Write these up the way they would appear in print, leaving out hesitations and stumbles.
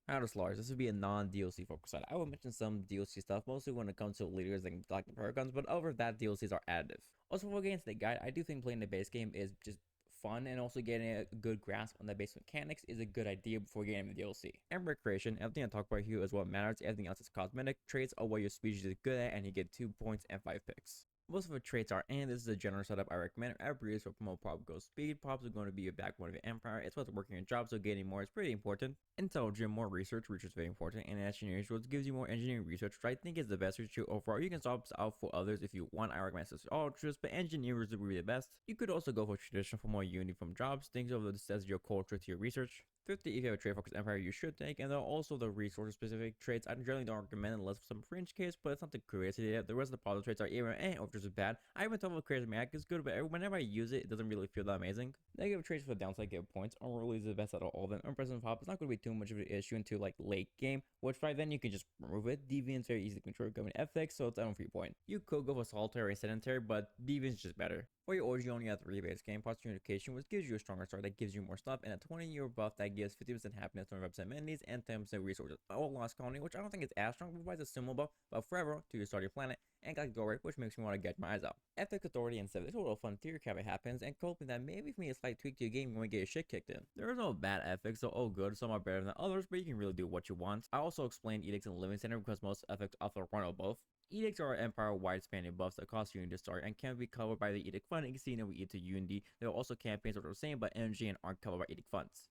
Out of Stellaris, this would be a non-DLC focus side. I will mention some DLC stuff, mostly when it comes to leaders and Galactic Paragons, but over that, DLCs are additive. Also, before getting into the guide, I do think playing the base game is just fun, and also getting a good grasp on the base mechanics is a good idea before getting the DLC. Emperor creation, everything I talk about here is what matters. Everything else is cosmetic. Traits are what your species is good at, and you get 2 points and 5 picks. Most of the traits are, and this is a general setup I recommend. Every year, so promote prop goes speed. Props are going to be your backbone of your empire. It's what's working your job, so getting more is pretty important. Intelligent, more research is very important. And engineering which gives you more engineering research, which I think is the best research overall. You can swap out for others if you want. I recommend this all just, but engineers would be the best. You could also go for tradition for more unity from jobs. Think of this as your culture to your research. 50 if you have a trade focused empire you should take, and then also the resource specific traits I generally don't recommend unless for some fringe case, but it's not the crazy yet. The rest of the positive traits are either or just bad. I even thought charismatic is good, but whenever I use it, it doesn't really feel that amazing. Negative traits for the downside give points. Unruly is the best out of all of them. Unpresent pop is not going to be too much of an issue until like late game, which by then you can just remove it. Deviant's very easy to control government ethics, so it's on 3 point. You could go for solitary and sedentary, but Deviant's just better. For your origin, you only have 3 base game parts. Communication, which gives you a stronger start that gives you more stuff, and a 20-year buff that gives 50% happiness, 25% amenities, and 10% resources. All lost colony, which I don't think is as strong, provides a similar buff, but forever to your starting planet, and Galactic Doorway, which makes me want to get my eyes out. Ethics, authority, and civic, total frontier cap happens, and hoping that maybe for me a slight tweak to your game, you want to get your shit kicked in. There is no bad ethics, so all good. Some are better than others, but you can really do what you want. I also explained edicts and living center because most ethics offer one or both. Edicts are empire-wide spanning buffs that cost Unity to start and can be covered by the Edict Fund. You can see that we eat to Unity. There are also campaigns that are the same, but energy and aren't covered by Edict Funds.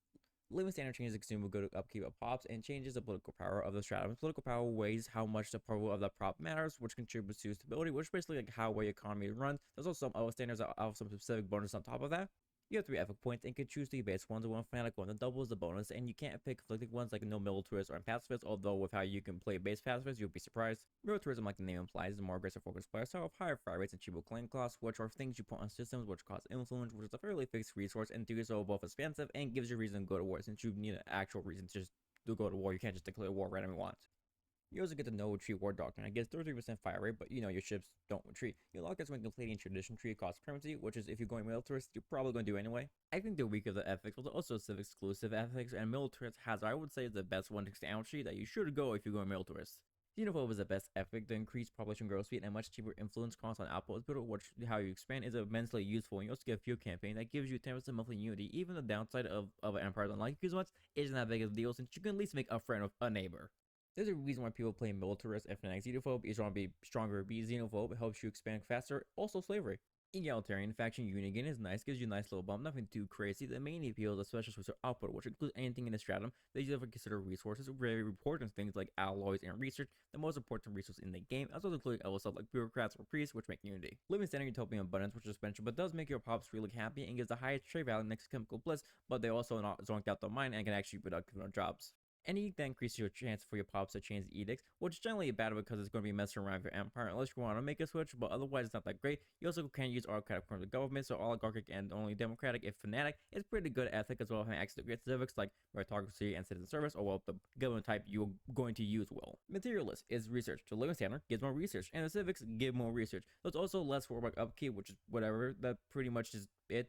Living standard changes the consumer good upkeep of props and changes the political power of the stratum. Political power weighs how much the power of the prop matters, which contributes to stability, which is basically like how the economy runs. There's also some other standards that have some specific bonus on top of that. You have 3 ethic points and can choose 3 base ones, 1 fanatic one that doubles the bonus, and you can't pick conflicting ones like no militarists or pacifists, although with how you can play base pacifists, you'll be surprised. Militarism, like the name implies, is a more aggressive focused playstyle of higher fire rates and cheaper claim costs, which are things you put on systems which cause influence, which is a fairly fixed resource, and do so both expensive and gives you a reason to go to war, since you need an actual reason to just go to war. You can't just declare war randomly once. You also get the no retreat war doctrine. I guess 33% fire rate, but you know your ships don't retreat. You lock this when completing tradition tree cost permanency, which is if you're going militarist, you're probably going to do anyway. I think the weak of the ethics was also civic exclusive ethics, and militarist has, I would say, the best one to stand sheet that you should go if you're going militarist. Xenophobe is the best ethic. The increased population growth speed and much cheaper influence cost on output is which how you expand is immensely useful. And you also get a field campaign that gives you 10% monthly unity. Even the downside of an empire unlike you much isn't that big of a deal, since you can at least make a friend of a neighbor. There's a reason why people play militarist and fanatic. Xenophobe is want to be stronger. Be xenophobe, it helps you expand faster. Also slavery. Egalitarian faction unit again is nice, gives you a nice little bump, nothing too crazy. The main appeal is the special resource output, which includes anything in the stratum that you ever consider resources. Very important things like alloys and research, the most important resource in the game, as well as including other stuff like bureaucrats or priests, which make unity. Living standard utopian abundance, which is special, but does make your pops really happy and gives the highest trade value next to chemical bliss, but they also not zonked out the mind and can actually be productive on jobs. And you then increase your chance for your pops to change the edicts, which is generally bad because it's going to be messing around with your empire unless you want to make a switch, but otherwise it's not that great. You also can use autocratic forms of government, so oligarchic and only democratic if fanatic is pretty good ethic, as well as having access to great civics like meritocracy and citizen service, or well, the government type you're going to use will. Materialist is research. The living standard gives more research, and the civics give more research. There's also less for upkeep, which is whatever. That pretty much is it.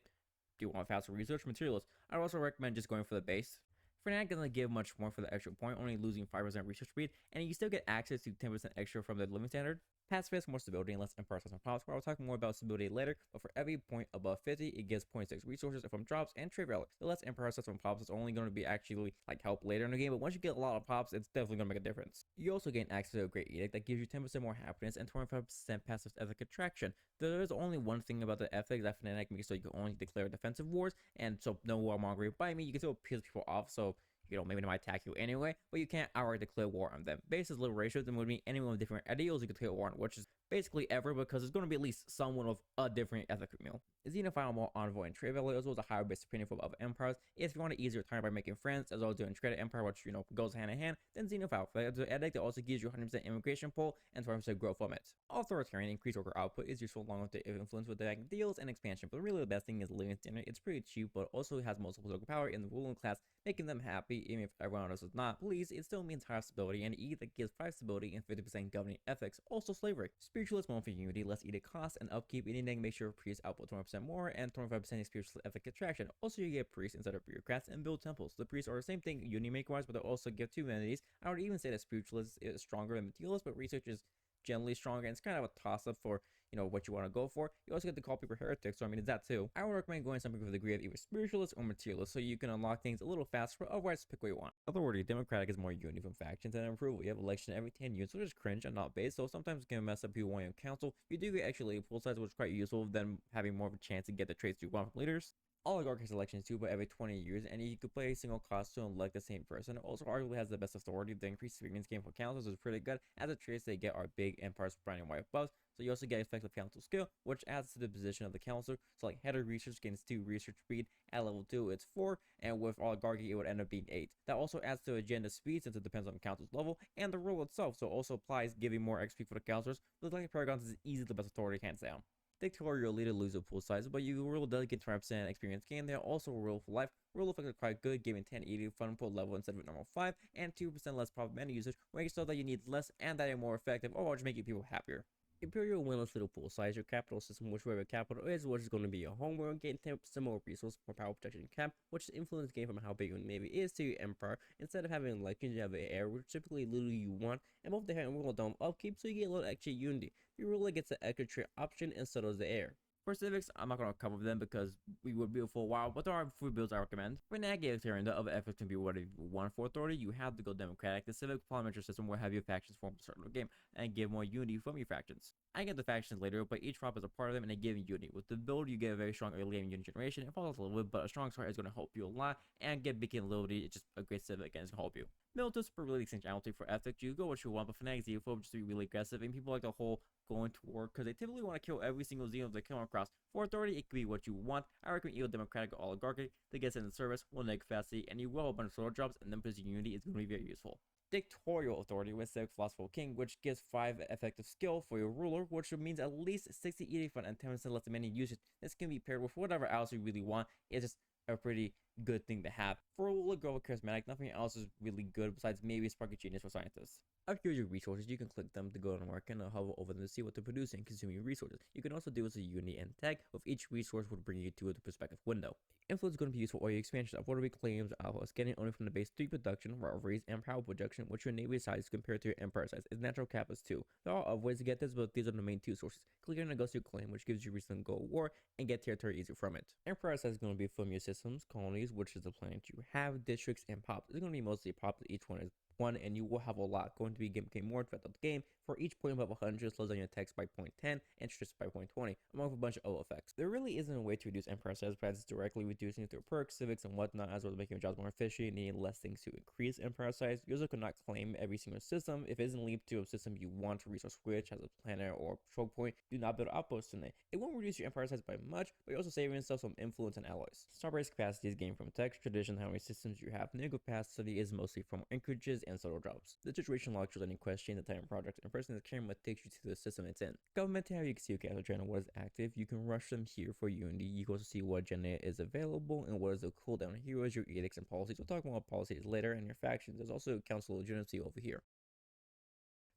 Do you want faster research? Materialist. I'd also recommend just going for the base. Fnatic doesn't give much more for the extra point, only losing 5% research speed, and you still get access to 10% extra from the living standard. Pacifist, more stability and less empire and pops, but I'll talk more about stability later, but for every point above 50, it gets 0.6 resources from drops and trade relics. The less empire from pops is only going to be actually like help later in the game, but once you get a lot of pops, it's definitely going to make a difference. You also gain access to a great edict that gives you 10% more happiness and 25% passive ethic attraction. There is only one thing about the ethic that Fnatic makes so you can only declare defensive wars, and so no warmongering by me, you can still piss people off, so maybe they might attack you anyway, but you can't outright declare war on them. Base is little ratio, then would mean anyone with different ideals you can declare war on, which is basically ever, because it's going to be at least someone with a different ethic meal. Xenophile, more envoy and trade value, as well as a higher base opinion from other empires. If you want to ease your time by making friends, as well as doing trade empire, which goes hand in hand, then Xenophile. The edict that also gives you 100% immigration pull and 20% growth from it. Authoritarian, increased worker output is useful along with the influence with the deals and expansion, but really the best thing is living standard. It's pretty cheap, but also has multiple political power in the ruling class, making them happy. Even if everyone else is not pleased, it still means higher stability, and E that gives 5 stability and 50% governing ethics. Also slavery. Spiritualist one for Unity, less edit cost and upkeep. Anything makes your priest output 20% more and 25% spiritual ethic attraction. Also, you get priests instead of bureaucrats and build temples. The priests are the same thing Unity make wise, but they also give two entities. I would even say that spiritualist is stronger than materialist, but research is generally stronger, and it's kind of a toss up for what you want to go for. You also get to call people heretics, so I mean, it's that too. I would recommend going something with a degree of either spiritualist or materialist, so you can unlock things a little faster, but otherwise pick what you want. Authority, democratic is more unity from factions and approval. You have election every 10 years, which is cringe and not based, so sometimes it can mess up who you want in council. You do get actually a pool size, which is quite useful, than having more of a chance to get the traits you want from leaders. Oligarch has elections too, but every 20 years, and you could play a single cost to elect the same person. It also arguably has the best authority. The increased experience gain for councils is pretty good, as the traits they get are big empires spreading white buffs. So you also get effective council skill, which adds to the position of the counselor. So like header research gains 2 research speed, at level 2 it's 4, and with oligarchy it would end up being 8. That also adds to agenda speed since it depends on the council's level and the role itself, so it also applies giving more XP for the counselors. But like Paragons is easily the best authority hands down. Dictatorial leader lose a pool size, but you rule delegate 20% experience gain. They also rule for life. Rule effects are quite good, giving 1080 fun pool level instead of normal 5, and 2% less propaganda usage, making so that you need less and that you're more effective, or just making people happier. Imperial windless little pool size, your capital system, whichever capital is, which is going to be your home, will gain 10% more resource, more power protection cap, which is influence gain from how big your navy is to your empire. Instead of having elections, you have an air, which typically literally you want, and both the hair and world dome upkeep, so you get a little extra unity. Your ruler gets the extra trait option, and so does the air. For civics, I'm not going to cover them because we would be for a while, but there are 4 builds I recommend. For egalitarian, the other efforts can be whatever you want. For authority, you have to go democratic. The civic parliamentary system will have your factions form the start of the game and give more unity from your factions. I get the factions later, but each prop is a part of them and they give you unity. With the build, you get a very strong early game unity generation. It falls a little bit, but a strong start is going to help you a lot, and get big ability. It's just a great civic and it's going to help you. Militus for really essentiality for ethics. You go what you want, but fanatics xenophobe just to be really aggressive, and people like the whole going to war because they typically want to kill every single xenophobe they come across. For authority, it could be what you want. I recommend either democratic or oligarchic. That gets in the service, will negative capacity, and you will have a bunch of solo jobs, and then producing unity is going to be very useful. Dictatorial authority with civic philosophical king, which gives 5 effective skill for your ruler, which means at least 60 eating fun and 10% less many usage. This can be paired with whatever else you really want. It's just a pretty good thing to have. For a ruler, go with charismatic. Nothing else is really good besides maybe sparky genius for scientists. Up here's your resources. You can click them to go to market and hover over them to see what they're producing, consuming resources. You can also do as a unity and tag, with each resource would bring you to the perspective window. Influence is going to be useful for your expansion of what we claims alphas, getting only from the base 3 production, rivalries, and power projection, which your navy size compared to your empire size. Its natural cap is 2. There are other ways to get this, but these are the main 2 sources. Click on negotiate claim, which gives you reason to go to war and get territory easier from it. Empire size is going to be from your systems, colonies, which is the planet you have, districts, and pops. It's going to be mostly pops. Each one is 1, and you will have a lot going to be game more throughout the game. For each point above 100, slows down your attacks by 0.10 and stress by 0.20, among a bunch of other effects. There really isn't a way to reduce empire size besides directly reducing it through perks, civics, and whatnot, as well as making your jobs more efficient, needing less things to increase empire size. You also cannot claim every single system. If it isn't linked to a system you want to resource switch, has a planner or choke point, do not build outposts in it. It won't reduce your empire size by much, but you're also saving yourself some influence and alloys. Starbase capacity is gained from text, tradition, how many systems you have. Negative capacity is mostly from anchorages and solo jobs. The situation log shows any question, the time of project, and person in the camera takes you to the system it's in. Government tab, you can see your channel what is active. You can rush them here for Unity. You can also see what agenda is available and what is the cooldown. Here is your edicts and policies. We'll talk more about policies later, and your factions. There's also council legitimacy over here.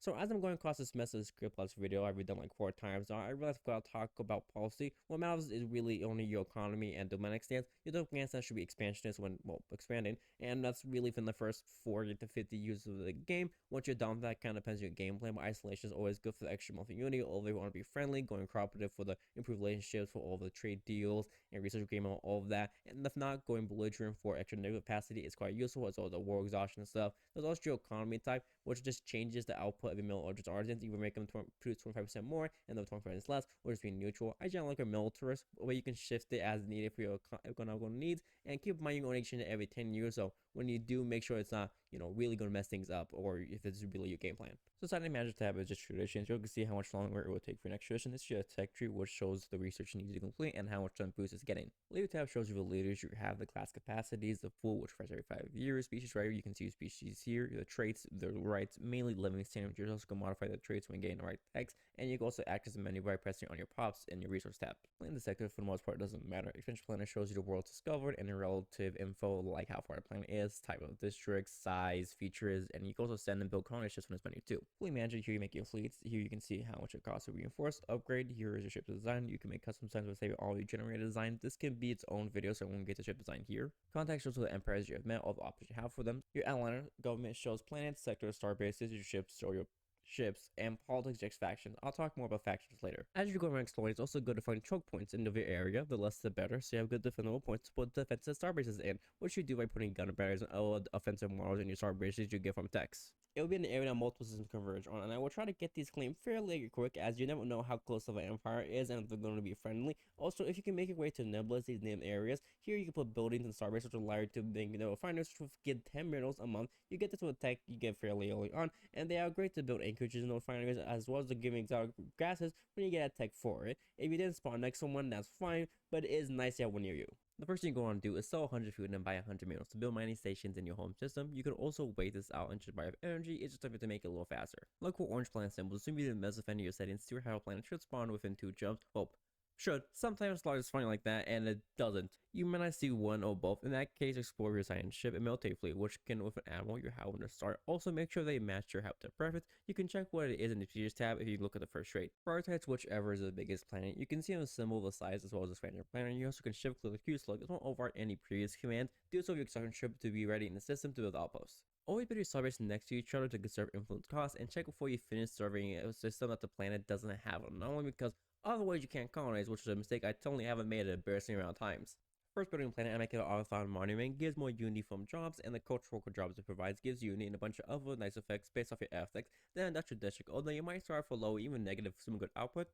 So as I'm going across this mess of script plus video I've redone like 4 times now, I realized I've got to talk about policy. What matters is really only your economy and domestic stance. Your domestic stance should be expansionist when, well, expanding, and that's really from the first 40 to 50 years of the game. Once you're done with that, kind of depends on your gameplay, but isolation is always good for the extra month of unity. All they want to be friendly, going cooperative for the improved relationships, for all the trade deals, and research agreement, all of that. And if not, going belligerent for extra negative capacity is quite useful, as well as the war exhaustion and stuff. There's also your economy type, which just changes the output of your mill or just artisans. You can make them produce 25% more and then 25% less, or just be neutral. I generally like a militarist, where you can shift it as needed for your economical needs, and keep in mind you only change it every 10 years, so when you do, make sure it's not, really going to mess things up, or if it's really your game plan. So Society Manager tab is just traditions. You can see how much longer it will take for your next tradition. This is your tech tree, which shows the research you need to complete and how much time boost is getting. Leader tab shows you the leaders you have, the class capacities, the pool, which refresh every 5 years. Species right here, you can see species here, the traits, the rights, mainly living standard. You also can modify the traits when getting the right text, and you can also act as a menu by pressing on your props in your resource tab. In the sector, for the most part, doesn't matter. Expansion planner shows you the world discovered and the relative info, like how far the planet is, type of district, size, features, and you can also send and build colony ships from this menu too. Fleet manager, here you make your fleets. Here you can see how much it costs to reinforce, upgrade. Here is your ship design. You can make custom designs with say already generated design. This can be its own video, so I won't get the ship design here. Contact shows the empires you have met, all the options you have for them. Your outliner government shows planets, sectors, star bases. Your ships show your ships, and politics checks factions. I'll talk more about factions later. As you go around exploring, it's also good to find choke points in your area. The less the better, so you have good defendable points to put defensive star bases in, which you do by putting gunner barriers and other offensive models in your star bases you get from techs. It will be an area that multiple systems converge on, and I will try to get these claimed fairly quick, as you never know how close of an empire is and if they're going to be friendly. Also, if you can make your way to Nebulous, these named areas, here you can put buildings and starbase which will allow you to make refiners which get 10 minerals a month. You get this with tech you get fairly early on, and they are great to build anchorages in those refineries, as well as to give exotic gases when you get a tech for it. If you didn't spawn next to one, that's fine, but it is nice to have one near you. The first thing you want to do is sell 100 food and buy 100 minerals to build mining stations in your home system. You can also wait this out and just buy energy. It's just to make it a little faster. Look for orange planet symbols. Assume you didn't mess with any of your settings. See how a planet should spawn within 2 jumps. Well, should. Sometimes Stellaris is funny like that, and it doesn't. You might not see one or both. In that case, explore your science ship and military fleet, which can with an admiral you have when to start. Also, make sure they match your habitat preference. You can check what it is in the features tab if you look at the first rate. Prioritize whichever is the biggest planet. You can see on the symbol the size as well as the span of your planet. You also can shift click the Q select. This won't override any previous command. Do so with your construction ship to be ready in the system to build outposts. Always build your starbase next to each other to conserve influence costs, and check before you finish serving a system that the planet doesn't have. Not only because otherwise you can't colonize, which is a mistake I totally haven't made an embarrassing amount of times. First building planet, I make it an autothon monument, gives more unity from jobs, and the cultural jobs it provides gives unity and a bunch of other nice effects based off your ethics. Then industrial district, although you might start for low, even negative, some good output.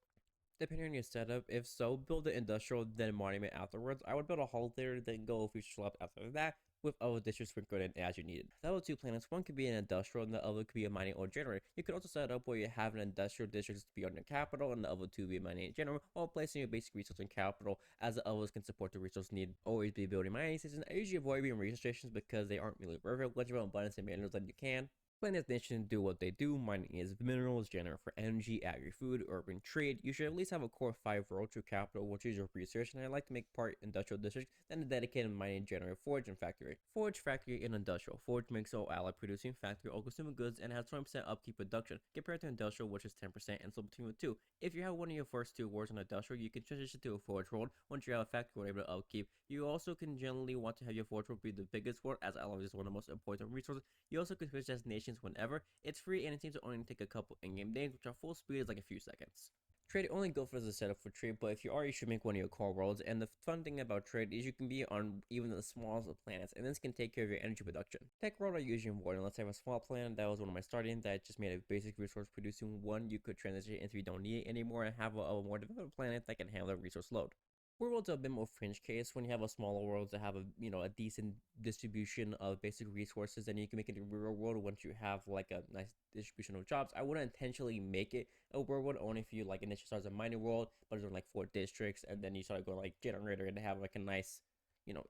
Depending on your setup, if so, build the industrial, then monument afterwards. I would build a hull there, then go a future slot after that, with other districts sprinkled in as you needed. Level 2 planets, one could be an industrial and the other could be a mining or generator. You could also set it up where you have an industrial district to be on your capital and the other two be mining in general, while placing your basic resource in capital, as the others can support the resource need. Always be building mining stations. I usually avoid being resource stations because they aren't really worth it. Once you have abundance and minerals that you can. Planets nation do what they do. Mining is minerals, generate for energy, agri-food, urban trade. You should at least have a core 5 rural true capital, which is your research, and I like to make part industrial district, then a dedicated mining, generator, forge, and factory. Forge, factory, and industrial. Forge makes all ally producing, factory all consumer goods, and has 20% upkeep production, compared to industrial, which is 10%, and so between the two. If you have one of your first 2 wars on industrial, you can transition to a forge world once you have a factory able to upkeep. You also can generally want to have your forge world be the biggest world, as alloys is one of the most important resources. You also can switch destinations whenever. It's free and it seems to only take a couple in-game days, which are full speed is like a few seconds. Trade only go for as a setup for trade, but if you are, you should make one of your core worlds. And the fun thing about trade is you can be on even the smallest of planets, and this can take care of your energy production. Tech world I usually avoid unless I have a small planet. That was one of my starting that just made a basic resource producing one you could transition into if you don't need it anymore, and have a more developed planet that can handle the resource load. Worlds are a bit more fringe case when you have a smaller world to have a decent distribution of basic resources, and you can make it a real world once you have like a nice distribution of jobs. I wouldn't intentionally make it a world only if you like initially start as a mining world, but it's like 4 districts, and then you start going like generator and have like a nice,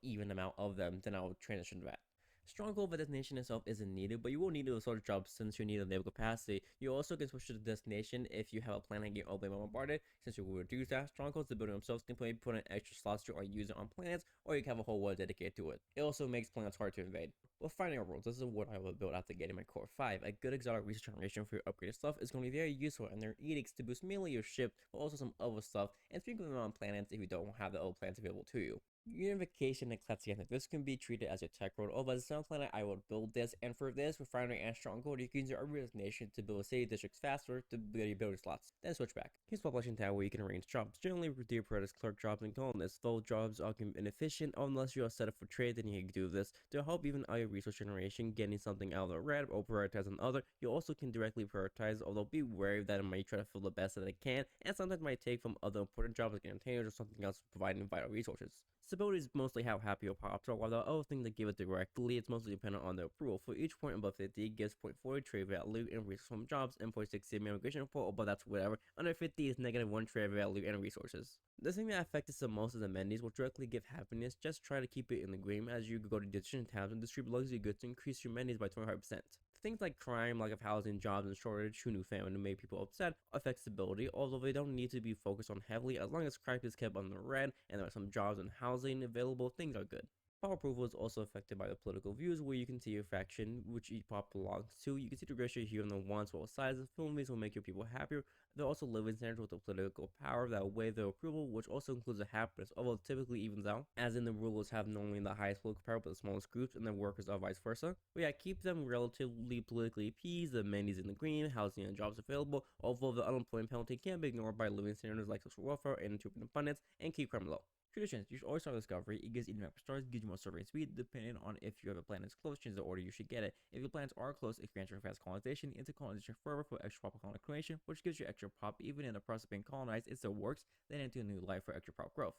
even amount of them. Then I'll transition to that. Stronghold of a destination itself isn't needed, but you will need to sort of jobs since you need a naval capacity. You also can switch to the destination if you have a planet getting all bombarded, since you will reduce that. Strongholds, the building themselves can put in extra slots to or use it on planets, or you can have a whole world dedicated to it. It also makes planets hard to invade. Well, finding our worlds, this is what I will build after getting my core 5. A good exotic research generation for your upgraded stuff is going to be very useful, and there are edicts to boost mainly your ship, but also some other stuff, and sprinkle them on planets if you don't have the other planets available to you. Unification and Classification. This can be treated as your tech world. Over the Sun planet, I will build this, and for this, Refinery and Stronghold, you can use your urban nation to build city districts faster to build your building slots. Then switch back. Here's Population tab where you can arrange jobs. Generally, dear apprentice, clerk jobs, and colonists. Though jobs are inefficient, unless you are set up for trade, then you can do this. To help even out your resource generation, getting something out of the red or prioritize another. You also can directly prioritize, although be wary that it might try to fill the best that it can, and sometimes might take from other important jobs like containers or something else providing vital resources. Stability is mostly how happy your pops are, while the other thing that give it directly, it's mostly dependent on the approval. For each point above 50, it gives 0.40 trade value and resources from jobs, and 0.60 immigration report, but that's whatever. Under 50 is -1 trade value and resources. The thing that affects the most is amenities will directly give happiness. Just try to keep it in the green as you go to decision tabs and distribute luxury goods to increase your amenities by 25%. Things like crime, lack of housing, jobs, and shortage, who knew famine to make people upset, affect stability, although they don't need to be focused on heavily. As long as crime is kept on the red and there are some jobs and housing available, things are good. Power approval is also affected by the political views, where you can see your faction, which each pop belongs to. You can see the ratio here on the ones well sizes. Film will make your people happier. They're also living standards with the political power that weigh their approval, which also includes the happiness, although typically evens out, as in the rulers have normally the highest political power but the smallest groups, and the workers are vice versa. But yeah, keep them relatively politically appeased, the many's in the green, housing and jobs available, although the unemployment penalty can be ignored by living standards like social welfare and abundance, and keep crime low. Traditions. You should always start with discovery. It gives even more stars, gives you more survey speed, depending on if your planet's close, change the order you should get it. If your planets are close, expansion for fast colonization, into colonization forever for extra pop colonization, which gives you extra pop even in the process of being colonized, it still works, then into a new life for extra pop growth.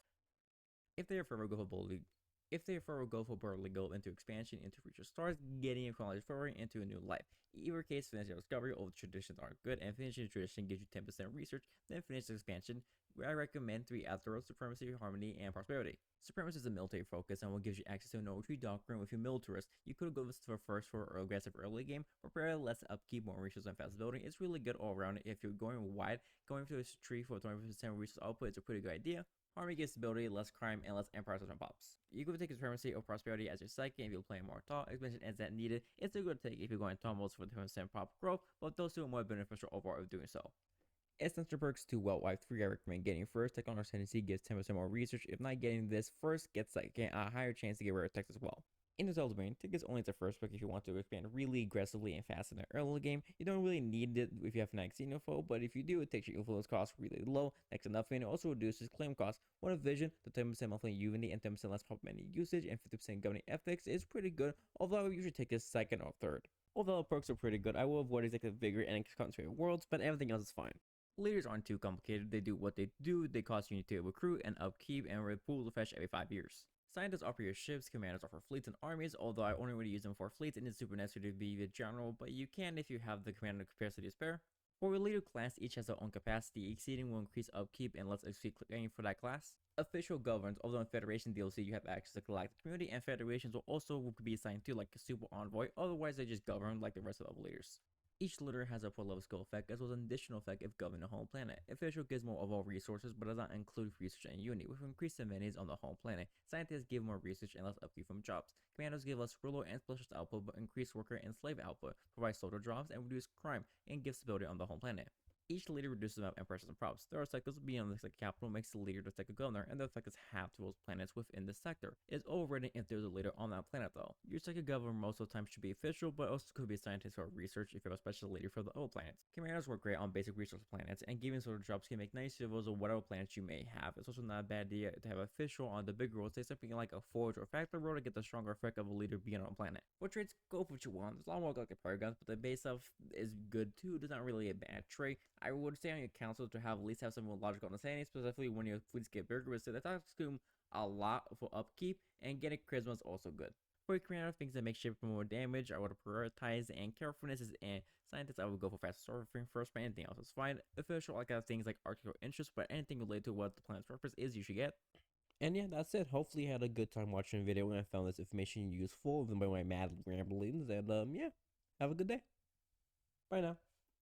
If they are forever go for boldly if they forever go for boldly go into expansion into future stars, getting a colonized forward into a new life. Either case, finish your discovery, all the traditions are good, and finishing the tradition gives you 10% research, then finish the expansion. I recommend 3 after supremacy, harmony, and prosperity. Supremacy is a military focus and will give you access to a no retreat doctrine with your militarist. You could go this for first for aggressive early game, prepare less upkeep, more resources, and fast building. It's really good all around. If you're going wide, going for this tree for 20% resource output is a pretty good idea. Harmony gives stability, less crime, and less empire system pops. You could take supremacy or prosperity as your second if you're playing more tall. Expansion ends that needed. It's a good take if you're going tall most for 20% pop growth, but those two are more beneficial overall of doing so. Essential perks to Well Wife 3 I recommend getting first. Tech on Ascendancy gives 10% more research. If not getting this first, gets a higher chance to get rare text as well. In the Zelda Brain, Tick is only the first pick if you want to expand really aggressively and fast in the early game. You don't really need it if you have Fnatic Xenophobe, but if you do, it takes your influence cost really low, next to nothing. It also reduces claim cost. One of Vision, the 10% monthly Unity and 10% less pop many usage and 50% governing ethics is pretty good, although I would usually take this second or third. Although perks are pretty good, I will avoid Executive Vigor and Concentrated Worlds, but everything else is fine. Leaders aren't too complicated. They do what they do. They cost you to recruit and upkeep and repool the fetch every 5 years. Scientists offer your ships, commanders offer fleets and armies, although I only really use them for fleets and it's super necessary to be the general, but you can if you have the commander capacity to spare. For a leader class, each has their own capacity. Exceeding will increase upkeep and lets exceed clicking for that class. Official governs, although in Federation DLC you have access to Galactic Community, and Federations will also be assigned to like a super envoy, otherwise they just govern like the rest of the leaders. Each leader has a pro-level skill effect, as well as an additional effect if governing a home planet. Official gives more overall resources, but does not include research and unity, with increased amenities on the home planet. Scientists give more research and less upkeep from jobs. Commanders give less ruler and specialist output, but increase worker and slave output, provide soldier jobs, and reduce crime, and give stability on the home planet. Each leader reduces the amount of emperors and props. There are sectors beyond the capital makes the leader the second governor, and the effect is half to those planets within the sector. It is overridden if there's a leader on that planet though. Your second governor most of the time should be official, but also could be a scientist or research if you have a special leader for the old planets. Commanders work great on basic resource planets, and giving sort of jobs can make nice civils or whatever planets you may have. It's also not a bad idea to have official on the big road, say something like a forge or factory road to get the stronger effect of a leader being on a planet. What traits go for what you want. There's a lot more like paragons, but the base stuff is good too. There's not really a bad trait. I would say on your council to have at least have some logical understanding, specifically when your fleets get bigger, but so that consume a lot for upkeep, and getting charisma is also good. For your commander, things that make ship more damage, I would prioritize, and carefulness and scientists, I would go for fast surfing first, but anything else is fine. Official, I got things like article interest, but anything related to what the planet's purpose is, you should get. And yeah, that's it. Hopefully you had a good time watching the video and I found this information useful, even by my mad ramblings, and yeah, have a good day. Bye now.